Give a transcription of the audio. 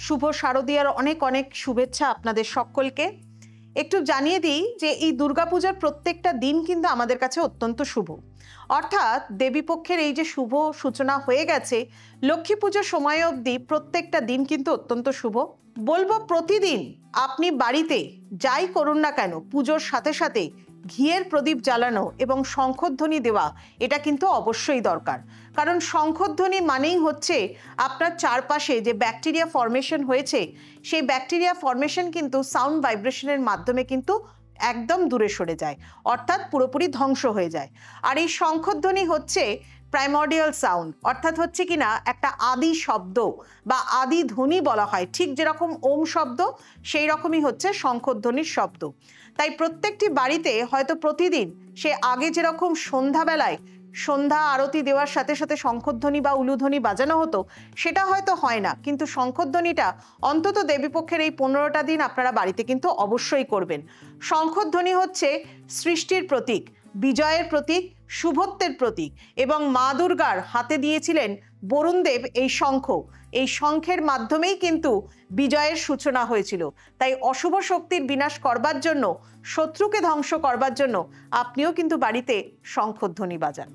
শুভ শারদীয়ার অনেক অনেক শুভেচ্ছা আপনাদের সকলকে। একটু জানিয়ে দিই যে এই দুর্গাপূজার প্রত্যেকটা দিন কিন্তু আমাদের কাছে অত্যন্ত শুভ। অর্থাৎ দেবীপক্ষের এই যে শুভ সূচনা হয়ে গেছে, লক্ষ্মী পুজোর সময় অবধি প্রত্যেকটা দিন কিন্তু অত্যন্ত শুভ। বলবো প্রতিদিন আপনি বাড়িতে যাই করুন না কেন, পুজোর সাথে সাথে ঘিয়ের প্রদীপ জ্বালানো এবং শঙ্খধ্বনি দেওয়া এটা কিন্তু অবশ্যই দরকার। কারণ শঙ্খধ্বনি মানেই হচ্ছে আপনার চারপাশে যে ব্যাকটেরিয়া ফর্মেশন হয়েছে, সেই ব্যাকটেরিয়া ফর্মেশন কিন্তু সাউন্ড ভাইব্রেশনের মাধ্যমে কিন্তু একদম দূরে সরে যায়, অর্থাৎ পুরোপুরি ধ্বংস হয়ে যায়। আর এই শঙ্খধ্বনি হচ্ছে প্রাইমর্ডিয়াল সাউন্ড, অর্থাৎ হচ্ছে কিনা একটা আদি শব্দ বা আদি ধ্বনি বলা হয়। ঠিক যেরকম ওম শব্দ, সেই রকমই হচ্ছে শঙ্খধ্বনির শব্দ। তাই প্রত্যেকটি বাড়িতে হয়তো প্রতিদিন সে আগে যেরকম সন্ধ্যাবেলায় সন্ধ্যা আরতি দেওয়ার সাথে সাথে শঙ্খধ্বনি বা উলুধ্বনি বাজানো হতো, সেটা হয়তো হয় না, কিন্তু শঙ্খধ্বনিটা অন্তত দেবীপক্ষের এই 15টা দিন আপনারা বাড়িতে কিন্তু অবশ্যই করবেন। শঙ্খধ্বনি হচ্ছে সৃষ্টির প্রতীক, বিজয়ের প্রতীক, শুভত্বের প্রতীক, এবং মা দুর্গার হাতে দিয়েছিলেন বরুণদেব এই শঙ্খ। এই শঙ্খের মাধ্যমেই কিন্তু বিজয়ের সূচনা হয়েছিল। তাই অশুভ শক্তির বিনাশ করবার জন্য, শত্রুকে ধ্বংস করবার জন্য আপনিও কিন্তু বাড়িতে শঙ্খধ্বনি বাজান।